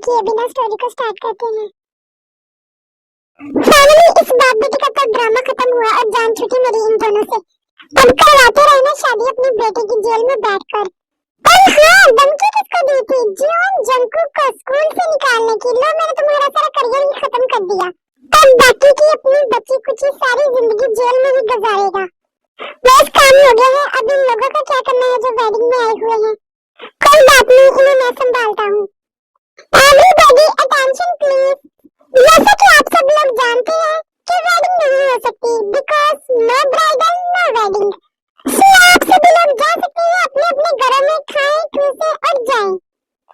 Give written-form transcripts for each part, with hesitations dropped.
किए बिना स्टोरी को स्टार्ट करते हैं। फाइनली इस बाप बेटे का तो ड्रामा खत्म हुआ और जान छूटी मेरी इन दोनों से। अब करवाते रहना शादी अपनी बेटे की जेल में बैठकर। और हाँ, धमकी किसको दी थी? जियोन जंगकुक को स्कूल से निकालने की। लो, मैंने तुम्हारा सारा करियर ही खत्म कर दिया। अब बाकी की अपनी बची कुची सारी जिंदगी जेल में ही गुजारेगा। बस काम हो गया है, अब इन लोगों को क्या करना है जो वेडिंग में आए हुए हैं। कोई बात नहीं, इन्हें मैं संभालता हूँ। Everybody attention please. जैसा कि आप सब लोग जानते हैं कि वेडिंग नहीं हो सकती because no bridal no wedding. So आप सभी लोग जा सकते हैं अपने अपने घरों में, खाएं ठूसें और जाएं।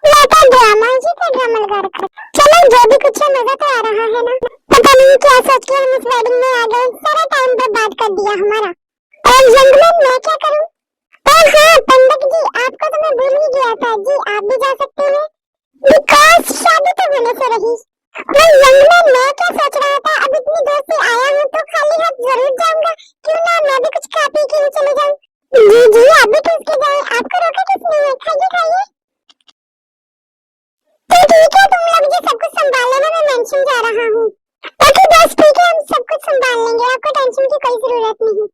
लौटा ड्रामा ही का ड्रामा लगा रखा। चलो जो भी कुछ है, मजा तो आ रहा है ना। पता नहीं क्या सोच के हम इस वेडिंग में आ गए, सारा टाइम बर्बाद कर दिया हमारा। और यंग मैन मैं क्या करूं? और हाँ पंडित जी, आपको तो मैं भूल ही गया था जी, आप भी जा सकते हैं बिकॉज शादी तो होने से रही। मैं यंग मैन मैं क्या सोच रहा था, अब इतनी दूर से आया हूँ तो खाली हाथ जरूर जाऊंगा, क्यों ना मैं भी कुछ खा पी के ही चले जाऊं। जी जी, आप भी ठूस के जाएं, आपको रोका किसने है? खाइए खाइए। तो ठीक है, तुम लोग ये सब कुछ संभाल लेना, मैं मेंशन जा रहा हूँ। ओके बस ठीक है, हम सब कुछ संभाल लेंगे, आपको टेंशन की कोई जरूरत नहीं।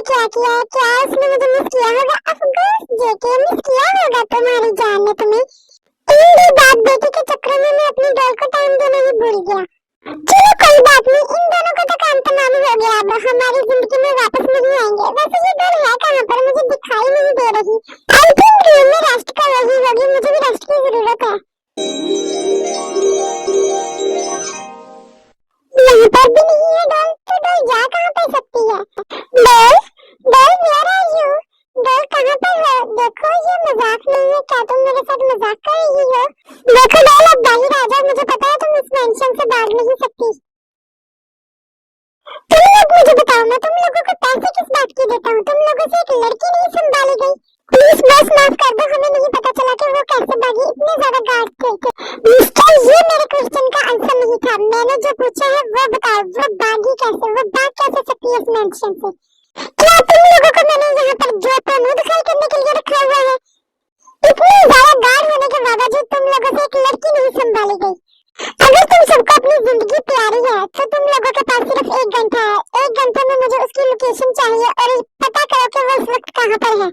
क्या किया है? क्या उसने मुझे मिस किया होगा? ऑफ कोर्स जेके मिस किया होगा तुम्हारी जान ने तुम्हें। इन भी बात बेटी के चक्कर में मैं अपनी डॉल को टाइम देना ही भूल गया। चलो कोई बात नहीं, इन दोनों को तो काम तमाम हो गया, अब हमारी जिंदगी में वापस नहीं आएंगे। वैसे ये डॉल है कहाँ पर? मुझे दिखाई नहीं दे रही। आई थिंक रूम में रेस्ट कर रही होगी, मुझे भी रेस्ट की जरूरत है। यहाँ पर भी नहीं है डॉल, तो डॉल जा कहाँ पे सकती है? Doll doll where are you? Doll कहाँ पर है? देखो ये मजाक नहीं है, क्या तुम मेरे साथ मजाक कर रही हो? देखो डॉल, अब बाहर आ जाओ, मुझे पता है तुम इस मेंशन से भाग नहीं सकती। तुम लोग मुझे बताओ, मैं तुम लोगों को पैसे किस बात की देता हूँ? तुम लोगों से एक लड़की नहीं संभाली गई? प्लीज बस माफ कर दो, हमें नहीं पता चला कि वो कैसे भागी, इतने ज्यादा गार्ड थे। मिस्टर, ये मेरे क्वेश्चन का आंसर नहीं था, मैंने जो पूछा है वो बताओ, वो भागी कैसे? वो भाग कैसे सकती है इस मेंशन से? क्या तुम लोगों को मैंने यहाँ पर जो प्रमोद दिखाई करने के लिए रखा हुआ है? इतने ज्यादा गार्ड होने के बावजूद तुम लोगों से एक लड़की नहीं संभाली गई। अगर तुम सबको अपनी जिंदगी प्यारी है तो तुम लोगों के पास सिर्फ 1 घंटा है। 1 घंटे में मुझे उसकी लोकेशन चाहिए और पता करो कि वो इस वक्त कहाँ पर है।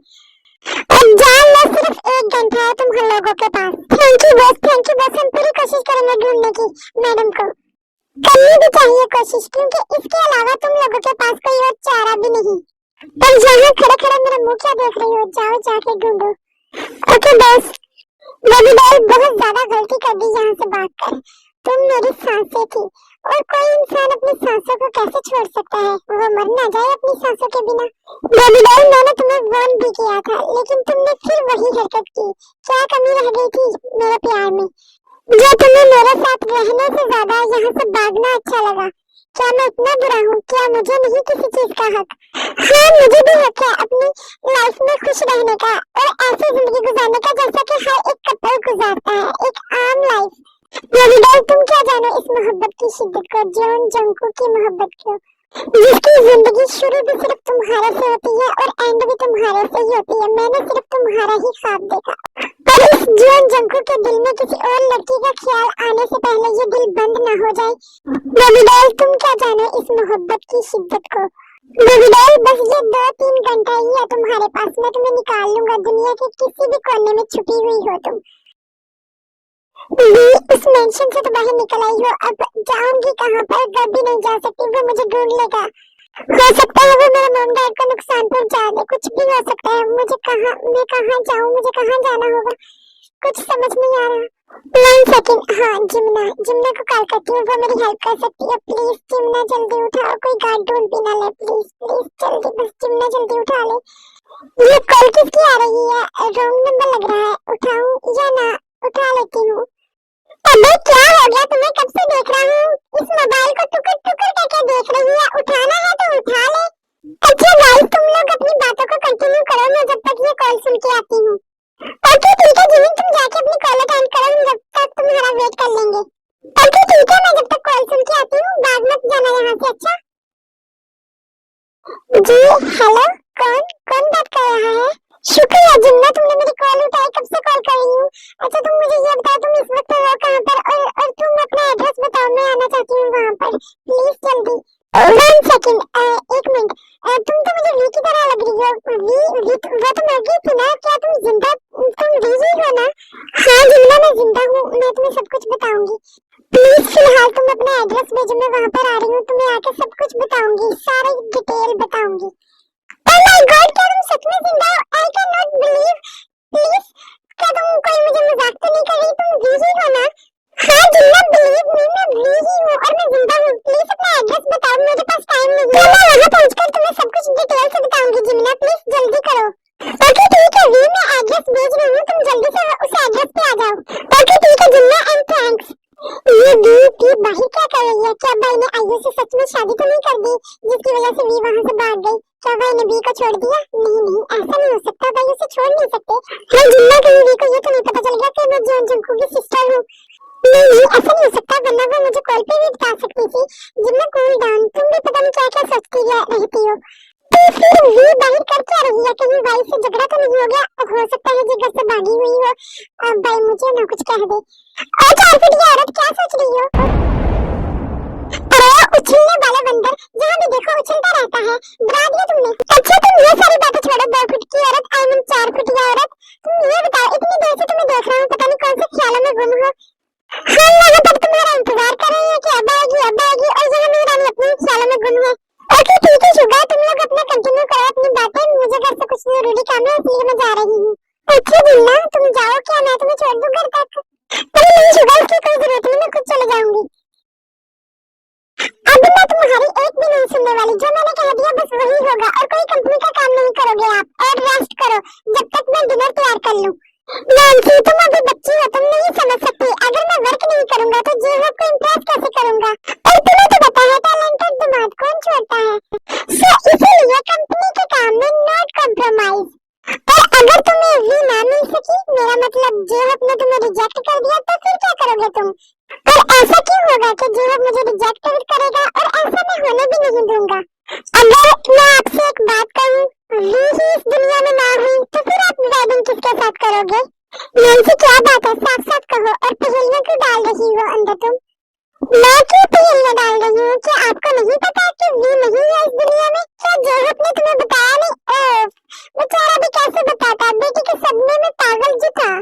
और जान लो, सिर्फ 1 घंटा है तुम लोगों के पास। Thank you boss, thank you boss, हम पूरी कोशिश करेंगे ढूंढने की मैडम को। करनी भी चाहिए कोशिश, क्योंकि इसके अलावा तुम लोगों के पास कोई और चारा भी नहीं। पर यहाँ खड़े खड़े मेरा मुंह क्या देख रही हो? जाओ जाके ढूंढो। Okay boss. बेबी डॉल, बहुत ज्यादा गलती कर दी यहाँ से भागकर। तुम मेरी सांसें थी, और कोई इंसान अपनी सांसों को कैसे छोड़ सकता है? वो मर ना जाए अपनी सांसों के बिना। बेबी डॉल, मैंने तुम्हें वार्न भी किया था, लेकिन तुमने फिर वही हरकत की। क्या कमी रह गई थी मेरे प्यार में, जो तुम्हें मेरे साथ रहने से ज्यादा यहाँ से भागना अच्छा लगा? क्या मैं इतना बुरा हूँ? क्या मुझे नहीं किसी चीज का हक? हाँ, मुझे भी हक है अपनी लाइफ में खुश रहने का और ऐसी जिंदगी गुजारने का जैसा कि हर एक कपल गुजारता है, एक आम लाइफ। बेबी डॉल, तुम क्या जानो इस मोहब्बत की शिद्दत को, जियोन जंगकुक की मोहब्बत को, जिसकी जिंदगी शुरू भी सिर्फ तुम्हारे से होती है और एंड भी तुम्हारे से ही होती है। मैंने सिर्फ तुम्हारा ही ख्वाब देखा, पर इस जियोन जंगकुक के दिल में किसी और लड़की का ख्याल आने से पहले ये दिल बंद ना हो जाए। बेबी डॉल, तुम क्या जानो इस मोहब्बत की शिद्दत को। बेबी डॉल, बस ये 2-3 घंटा ही है तुम्हारे पास, मैं तुम्हें निकाल लूंगा दुनिया के किसी भी कोने में छुपी हुई हो तुम। इस मेंशन से तो बाहर निकल आई हो, अब जाऊंगी कहाँ पर? घर भी नहीं जा सकती, वो मुझे ढूंढ लेगा। हो सकता है वो मेरे मॉम डैड को नुकसान पहुंचा दे, कुछ भी हो सकता है। मैं कहाँ जाऊँ? मुझे कहाँ जाना होगा? कुछ समझ नहीं आ रहा। 1 सेकंड, हाँ जिम्ना को कॉल करती हूँ, वो मेरी हेल्प कर सकती है। प्लीज जिम्ना जल्दी उठाओ, कोई गार्ड ढूंढ भी ना ले, प्लीज प्लीज जल्दी, बस जिम्ना जल्दी उठा ले। ये कॉल किसकी आ रही है? रॉन्ग नंबर लग रहा है, उठाऊं या ना? उठा लेती हूँ। अबे क्या हो गया तुम्हें? कब से देख रहा हूँ इस मोबाइल को, टुकर टुकर करके देख रही है। उठाना है तो उठा ले। अच्छा गाइस, तुम लोग अपनी बातों को कंटिन्यू करो, मैं जब तक ये कॉल सुन के आती हूँ। ओके ठीक है जिमी, तुम जाके अपनी कॉल अटेंड करो, हम जब तक तुम्हारा वेट कर लेंगे। ओके ठीक है, मैं जब तक कॉल सुन के आती हूँ, बाद मत जाना यहाँ से, अच्छा? जी हेलो, कौन कौन बात कर रहा है? शुक्रिया जिन्ना, तुमने मेरी कॉल उठाई। कब से कॉल कर रही हूँ। अच्छा तुम मुझे ये बताओ, तुम इस वक्त हो कहाँ पर, और तुम अपना एड्रेस बताओ, मैं आना चाहती हूँ वहाँ पर, प्लीज जल्दी। 1 सेकंड, 1 मिनट। तुम तो मुझे वी की तरह लग रही हो। वी वो तो मर गई थी ना? क्या तुम जिंदा, तुम वी ही हो ना? हाँ जिन्ना, मैं जिंदा हूँ, मैं तुम्हें सब कुछ बताऊंगी। प्लीज फिलहाल तुम अपना एड्रेस भेजो, मैं वहाँ पर आ रही हूँ, तुम्हें आके सब कुछ बताऊंगी, सारी डिटेल बताऊंगी। ओह माय गॉड, क्या तुम सच में जिंदा हो? I can not believe. Please, क्या तुम कोई मुझे मजाक तो नहीं कर रही? तुम वी ही हो ना? हाँ जिन्ना, बिलीव मी, मैं वी ही हूँ और मैं जिंदा हूँ। प्लीज अपना एड्रेस बताओ, मेरे पास टाइम नहीं है। मैं वहाँ पहुँचकर तुम्हें सब कुछ डिटेल से बताऊंगी जिन्ना, प्लीज जल्दी करो। ओके ठीक है वी, मैं एड्रेस भेज रही हूँ, तुम जल्दी से उस एड्रेस पे आ जाओ। ओके ठीक है जिन्ना, एंड थैंक्स। ये वी की बाही क्या कर रही है? क्या भाई ने आयु से सच में शादी तो नहीं कर दी जिसकी वजह से वी वहाँ से भाग गई? क्या भाई ने वी को छोड़ दिया? नहीं नहीं, ऐसा नहीं हो सकता, भाई उसे छोड़ नहीं सकते। मैं जिन्ना, कहीं वी को ये तो नहीं पता चल गया कि मैं जॉन जंकू की सिस्टर हूँ? नहीं नहीं, ऐसा नहीं हो सकता, वरना वो मुझे कॉल पे भी बता सकती थी। जिन्ना कूल डाउन, तुम भी पता नहीं क्या क्या सोचती रहती हो। तो फिर वी बाहर कर क्या रही है? कहीं भाई से झगड़ा तो नहीं हो गया? हो सकता है जो घर से भागी हुई हो, अब भाई मुझे ना कुछ कह दे। और 4 फुट की औरत, क्या सोच रही हो? अरे उछलने वाला बंदर, जहाँ भी देखो उछलता रहता है, डरा दिया तुमने। अच्छा तुम ये सारी बातें छोड़ो, 2 फुट की औरत, आई मीन 4 फुट की औरत, तुम ये बताओ, इतनी देर से तुम्हें देख रहा हूँ, पता नहीं कौन से ख्यालों में गुम हो। हम यहाँ पर तुम्हारा इंतजार कर रहे हैं कि अब आएगी, और यहाँ मेरी रानी अपने ख्यालों में गुम है। ओके ठीक है शुगा, तुम लोग अपना कंटिन्यू करो अपनी बातें, मुझे घर से कुछ जरूरी काम है इसलिए मैं जा रही हूँ। अच्छा जिन्ना, तुम जाओ, क्या मैं तुम्हें छोड़ दूँ घर तक? नहीं नहीं शुगा, इसकी कोई जरूरत नहीं, मैं खुद चले जाऊंगी। अब मैं तुम्हारी एक भी नहीं सुनने वाली, जो मैंने कह दिया बस वही होगा, और कोई कंपनी का काम नहीं करोगे आप, और रेस्ट करो जब तक मैं डिनर तैयार कर लूँ। नैन्सी तुम अभी बच्ची हो, तुम नहीं समझ सकती, अगर मैं वर्क नहीं करूंगा तो जेहू को इम्प्रेस कैसे करूंगा? और तुम्हें तो पता है टैलेंटेड दिमाग कौन छोड़ता है? सो इसीलिए कंपनी के काम में नॉट कॉम्प्रोमाइज। और अगर तुम्हें वी ना मिल सकी, मेरा मतलब जेहू ने तुम्हें रिजेक्ट कर दिया, तो फिर क्या करोगे तुम? और ऐसा क्यों होगा कि जेहू मुझे रिजेक्ट करेगा, और ऐसा मैं होने भी नहीं दूंगा। अगर मैं आपसे एक बात कहूँ, वी ही इस दुनिया में ना हुई तो फिर आप वेडिंग किसके साथ करोगे? नैन्सी क्या बात है, साफ साफ कहो, और पहेलियां क्यों डाल रही हो अंदर तुम? मैं क्यों पहेलियां डाल रही हूँ? क्या आपको नहीं पता कि वी नहीं है इस दुनिया में? क्या जेहू ने तुम्हें बताया नहीं? बेचारा भी कैसे बताता, बेटी के सदमे में पागल जो था।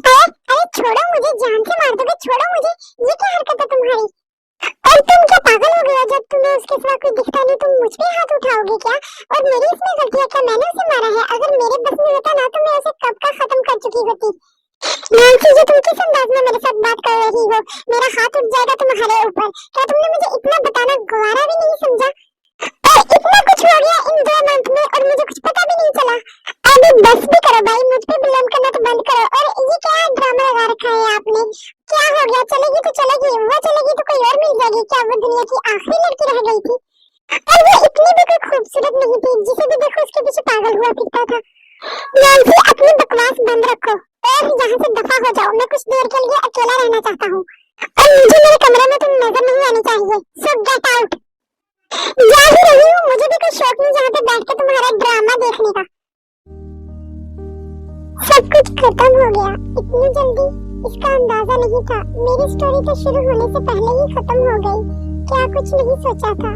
अरे छोड़ो मुझे, जान से मार दोगे, छोड़ो मुझे, ये क्या हरकत है तुम्हारी? और तुम क्या पागल हो गए हो? जब तुम्हें उसके सिवा कोई दिखता नहीं, तुम मुझ पे हाथ उठाओगे क्या? और मेरी इसमें गलती है क्या? मैंने उसे मारा है, अगर मेरे बस में होता ना तो मैं उसे कब का खत्म कर चुकी होती। नैन्सी जी तुम किस अंदाज में मेरे साथ बात कर रही हो? मेरा हाथ उठ जाएगा तुम्हारे ऊपर। क्या तुमने मुझे इतना बताना गवारा भी नहीं समझा? और इतना कुछ हो गया इन 2 मंथ में और मुझे कुछ पता भी नहीं चला। अभी बस भी करो भाई, मुझ पे ब्लेम करना तो बंद करो। और ये क्या ड्रामा लगा रखा है आपने? क्या हो गया? चलेगी तो चलेगी, वो चलेगी तो कोई और मिल जाएगी क्या? वो दुनिया की आखिरी लड़की रह गई थी, और वो इतनी भी कोई खूबसूरत नहीं थी, जिसे भी देखो उसके पीछे पागल हुआ फिरता था। नैन्सी अपनी बकवास बंद रखो और यहाँ से दफा हो जाओ, मैं कुछ देर के लिए अकेला रहना चाहता हूँ, और मुझे मेरे कमरे में तुम नजर नहीं आनी चाहिए। सो गेट आउट। जा ही रही हूँ, मुझे भी कोई शौक नहीं जहाँ पे बैठ के तुम्हारा ड्रामा देखने का। सब कुछ खत्म हो गया इतनी जल्दी, इसका अंदाजा नहीं था। मेरी स्टोरी तो शुरू होने से पहले ही खत्म हो गई। क्या कुछ नहीं सोचा था,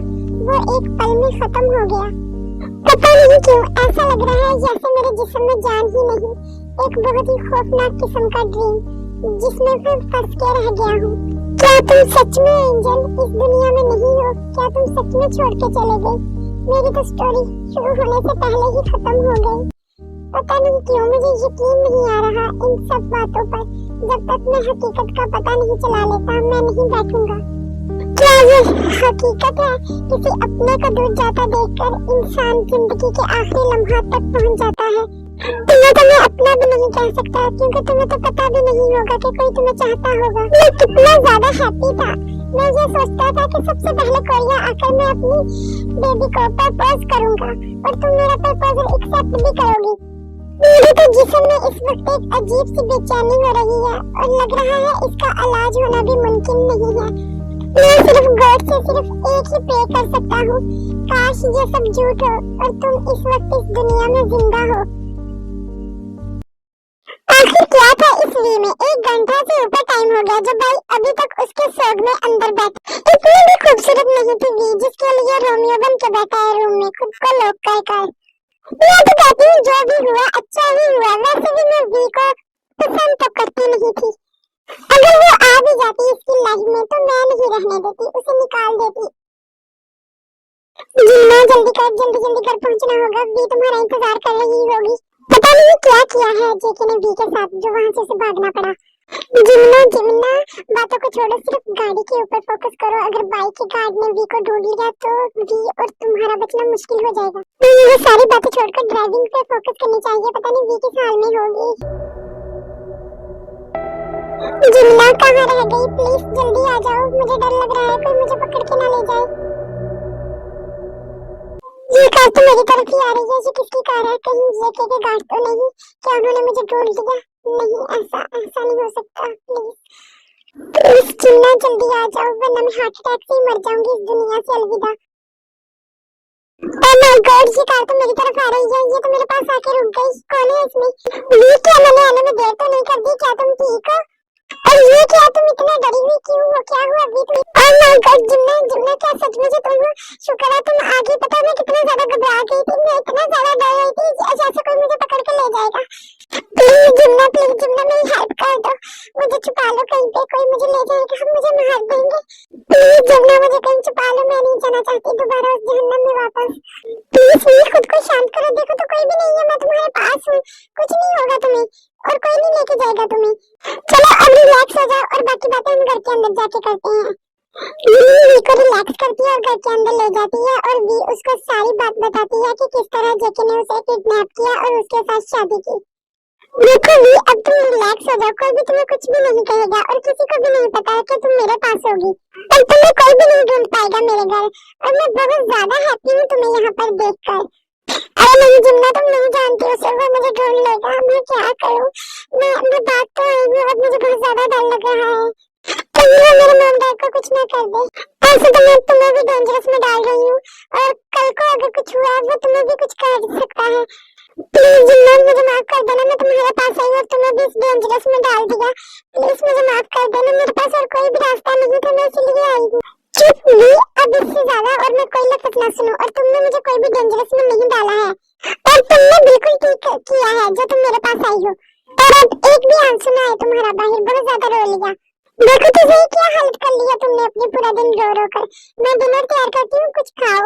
वो एक पल में खत्म हो गया। पता नहीं क्यों ऐसा लग रहा है जैसे मेरे जिस्म में जान ही नहीं। एक बहुत ही खौफनाक किस्म का ड्रीम जिसमें मैं फंस के रह गया हूँ। क्या तुम सच में एंजल इस दुनिया में नहीं हो? क्या तुम सच में छोड़ के चले गए? मेरी तो स्टोरी शुरू होने से पहले ही खत्म हो गई। पता नहीं क्यों मुझे यकीन नहीं आ रहा इन सब बातों पर। जब तक मैं हकीकत का पता नहीं चला लेता मैं नहीं बैठूंगा। क्या ये हकीकत है? किसी अपने को दूर जाता देखकर इंसान जिंदगी के आखिरी लम्हात तक पहुंच जाता है। तुम्हें तो मैं अपना भी नहीं कह सकता, क्योंकि तुम्हें तो पता भी नहीं होगा कि कोई तुम्हें चाहता होगा। मैं कितना ज्यादा हैप्पी था। मैं ये सोचता था कि सबसे पहले कोरिया आकर मैं अपनी बेबी को प्रपोज करूंगा और तुम मेरा प्रपोजल एक्सेप्ट भी करोगी। मेरे तो जिस्म में इस वक्त एक अजीब सी बेचैनी हो रही है और लग रहा है इसका इलाज होना भी मुमकिन नहीं है। मैं सिर्फ गॉड से सिर्फ एक ही प्रे कर सकता हूँ, काश ये सब झूठ हो और तुम इस वक्त इस दुनिया में जिंदा हो। आखिर क्या था इस वी में? 1 घंटा से ऊपर टाइम हो गया जब भाई अभी तक उसके सोग में अंदर बैठे। इतनी भी खूबसूरत नहीं थी वी जिसके लिए रोमियो बन के बैठा है रूम में खुद को लोग कर। मैं तो कहती हूँ जो भी हुआ अच्छा ही हुआ। वैसे भी मैं वी को पसंद तो करती नहीं थी। अगर वो आ भी जाती इसकी लाइफ में तो मैं नहीं रहने देती, उसे निकाल देती। जिन्ना जल्दी घर पहुंचना होगा, वी तुम्हारा इंतजार कर रही होगी। पता नहीं क्या किया है जेके ने वी के साथ जो वहां से उसे भागना पड़ा। जिन्ना बातों को छोड़ो, सिर्फ गाड़ी के ऊपर फोकस करो। अगर बाइक के गार्ड ने वी को ढूंढ लिया तो वी और तुम्हारा बचना मुश्किल हो जाएगा। तो ये सारी बातें छोड़कर ड्राइविंग पे फोकस करनी चाहिए। पता नहीं वी किस हाल में होगी। जिन्ना कहाँ रह गई? प्लीज जल्दी आ जाओ, मुझे डर लग रहा है कोई मुझे पकड़ के ना ले जाए। ये कार तो मेरी तरफ ही आ रही है। ये किसकी कार है? कहीं जेके के गार्ड तो नहीं? क्या उन्होंने मुझे ढूंढ लिया? नहीं, ऐसा नहीं हो सकता। प्लीज जिन्ना जल्दी आ जाओ वरना मैं हार्ट अटैक से मर जाऊंगी इस दुनिया से अलविदा। ओह माय गॉड, ये कार तो मेरी तरफ आ रही है। ये तो मेरे पास आके रुक गई। कौन है इसमें? ये क्या, मैंने आने में देर तो नहीं कर दी? क्या तुम ठीक हो? और ये क्या, तुम इतना डरी हुई क्यों हो? क्या हुआ अभी तुम्हें? ओह माय गॉड जिन्ना क्या सच में तुम हो? शुक्र है तुम आ गई। पता है मैं कितना ज्यादा घबरा गई थी। मैं इतना ज्यादा डर रही थी जैसे कोई मुझे पकड़ के ले जाएगा। प्लीज जिन्ना मेरी हेल्प कर दो। मुझे छुपा लो कहीं पे, कोई मुझे ले जाएगा, मुझे मार देंगे। प्लीज जिन्ना मुझे कहीं छुपा लो, मैं नहीं जाना चाहती दोबारा उस जहन्नम में वापस। प्लीज खुद को शांत करो। देखो तो कोई भी नहीं है, मैं तुम्हारे पास हूँ। कुछ नहीं होगा तुम्हें और कोई नहीं लेके जाएगा तुम्हें। चलो अब रिलैक्स हो जाओ और बाकी बातें हम घर के अंदर जाके करते हैं। वी को रिलैक्स करती है और घर के अंदर ले जाती है और वी उसको सारी बात बताती है कि किस तरह जेके ने उसे किडनैप किया और उसके साथ शादी की। देखो वी, अब तुम रिलैक्स हो जाओ। कोई भी तुम्हें कुछ भी नहीं कहेगा और किसी को भी नहीं पता है कि तुम मेरे पास होगी और तुम्हें कोई भी नहीं ढूंढ पाएगा मेरे घर। और मैं बहुत ज्यादा हैप्पी हूँ तुम्हें यहाँ पर देखकर। अरे नहीं जिन्ना, तुम नहीं जानती उसे, वो मुझे ढूंढ लेगा। मैं क्या करूँ? मैं बात तो आई हूँ, अब मुझे बहुत ज्यादा डर लग रहा है कहीं वो मेरे मॉम डैड को कुछ ना कर दे। ऐसे तो मैं तुम्हें भी डेंजरस में डाल रही हूँ और कल को अगर कुछ हुआ वो तुम्हें भी कुछ कर सकता है। प्लीज जिन्ना मुझे माफ कर देना। मैं तुम्हारे पास आई और तुम्हें भी इस डेंजरस में डाल दिया। प्लीज मुझे माफ कर देना। मेरे पास और कोई भी रास्ता नहीं था, मैं इसलिए आई हूँ। चुप ली, अब इससे ज्यादा और मैं कोई लफ्ज ना सुनूं। और तुमने मुझे कोई भी डेंजरस में नहीं डाला है और तुमने बिल्कुल ठीक किया है जो तुम मेरे पास आई हो। और अब एक भी आंसू ना आए तुम्हारा बाहर। बहुत ज्यादा रो लिया। देखो तो सही क्या हालत कर लिया तुमने अपनी पूरा दिन रो रो कर। मैं डिनर तैयार करती हूँ, कुछ खाओ।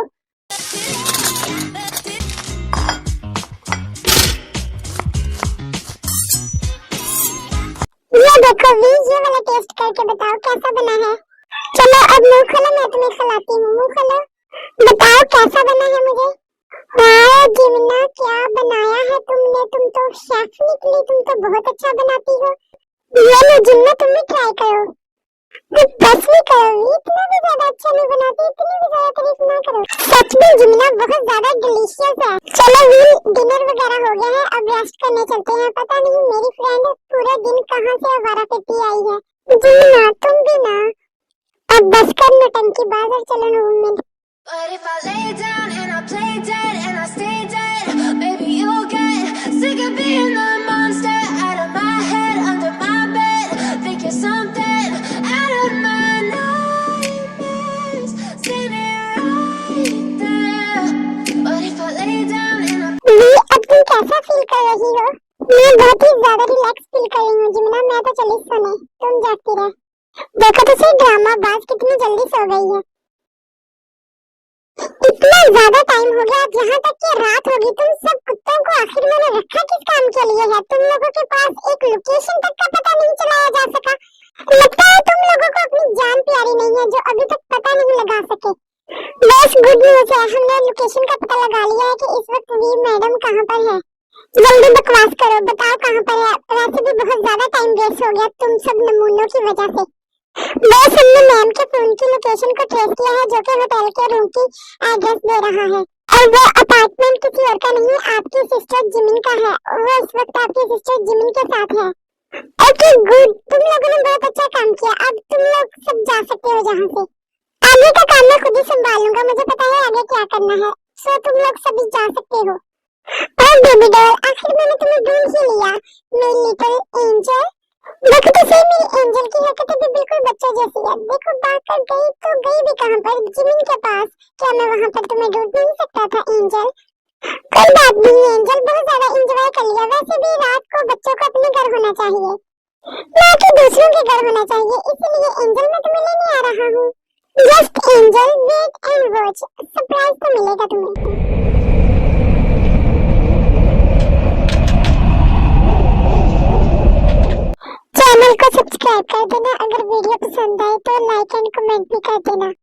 ये देखो वी, ये वाला टेस्ट करके बताओ कैसा बना है। चलो अब मुंह खोलो, मैं तुम्हें खिलाती हूँ। मुंह खोलो, बताओ कैसा बना है मुझे। वाह जिन्ना, क्या बनाया है तुमने? तुम तो शेफ निकली, तुम तो बहुत अच्छा बनाती हो। ये लो जिन्ना, तुम भी ट्राई करो। बस भी करो, इतना भी ज्यादा अच्छा नहीं बनाती, इतनी भी ज्यादा तारीफ ना करो। सच में जिन्ना बहुत ज्यादा डिलीशियस है। चलो वी, डिनर वगैरह हो गया है, अब रेस्ट करने चलते हैं। पता नहीं मेरी फ्रेंड पूरे दिन कहाँ से आवारा फिरती आई है। जिन्ना तुम भी ना, अब बस कर नौटंकी बाज और चलो रूम में। But if I lay down and I play dead and I stay dead, maybe you'll get sick of being the monster out of my head, under my bed. Think you're something out of my nightmares, standing right there. But if I lay down and I... अब तुम कैसा feel कर रही हो? मैं बहुत ही ज्यादा relax feel कर रही हूँ जिन्ना। मैं तो चली सोने, तुम जागती रह। देखो तो सही ड्रामा बाज कितनी जल्दी सो गई है। इतना ज्यादा टाइम हो गया, अब यहाँ तक कि रात होगी। तुम सब कुत्तों को आखिर मैंने रखा किस काम के लिए है? तुम लोगों के पास एक लोकेशन तक का पता नहीं चलाया जा सका। लगता है तुम लोगों को अपनी जान प्यारी नहीं है जो अभी तक पता नहीं लगा सके। बस गुड न्यूज़ है, हमने लोकेशन का पता लगा लिया है कि इस वक्त वी मैडम कहाँ पर है। जल्दी बकवास करो, बताओ कहाँ पर है। वैसे भी बहुत ज्यादा टाइम वेस्ट हो गया तुम सब नमूनों की वजह से। बस हमने मैम के फोन की लोकेशन को ट्रेस किया है जो कि होटल के रूम की एड्रेस दे रहा है। और वो अपार्टमेंट किसी और का नहीं, आपकी सिस्टर जिमिन का है। वो इस वक्त आपकी सिस्टर जिमिन के साथ है। ओके गुड, तुम लोगों ने बहुत अच्छा काम किया। अब तुम लोग सब जा सकते हो जहाँ से। आगे का काम मैं खुद ही संभालूंगा, मुझे पता है आगे क्या करना है। सो तुम लोग सभी जा सकते हो। और बेबी डॉल, आखिर मैंने तुम्हें ढूंढ ही लिया, मेरी लिटिल एंजल। देखो तो सही, मेरी एंजल की हरकतें भी बिल्कुल बच्चों जैसी है। देखो भागकर गई तो गई भी कहाँ पर, जिमिन के पास। क्या मैं वहाँ पर तुम्हें ढूंढ नहीं सकता था एंजल? कोई बात नहीं एंजल, बहुत ज्यादा एंजॉय कर लिया। वैसे भी रात को बच्चों को अपने घर होना चाहिए, ना कि दूसरों के घर होना चाहिए। इसीलिए एंजल मैं तुम्हें लेने आ रहा हूँ। Just angel, wait and watch, surprise तो मिलेगा तुम्हें। चैनल को सब्सक्राइब कर देना, अगर वीडियो पसंद आए तो लाइक एंड कमेंट भी कर देना।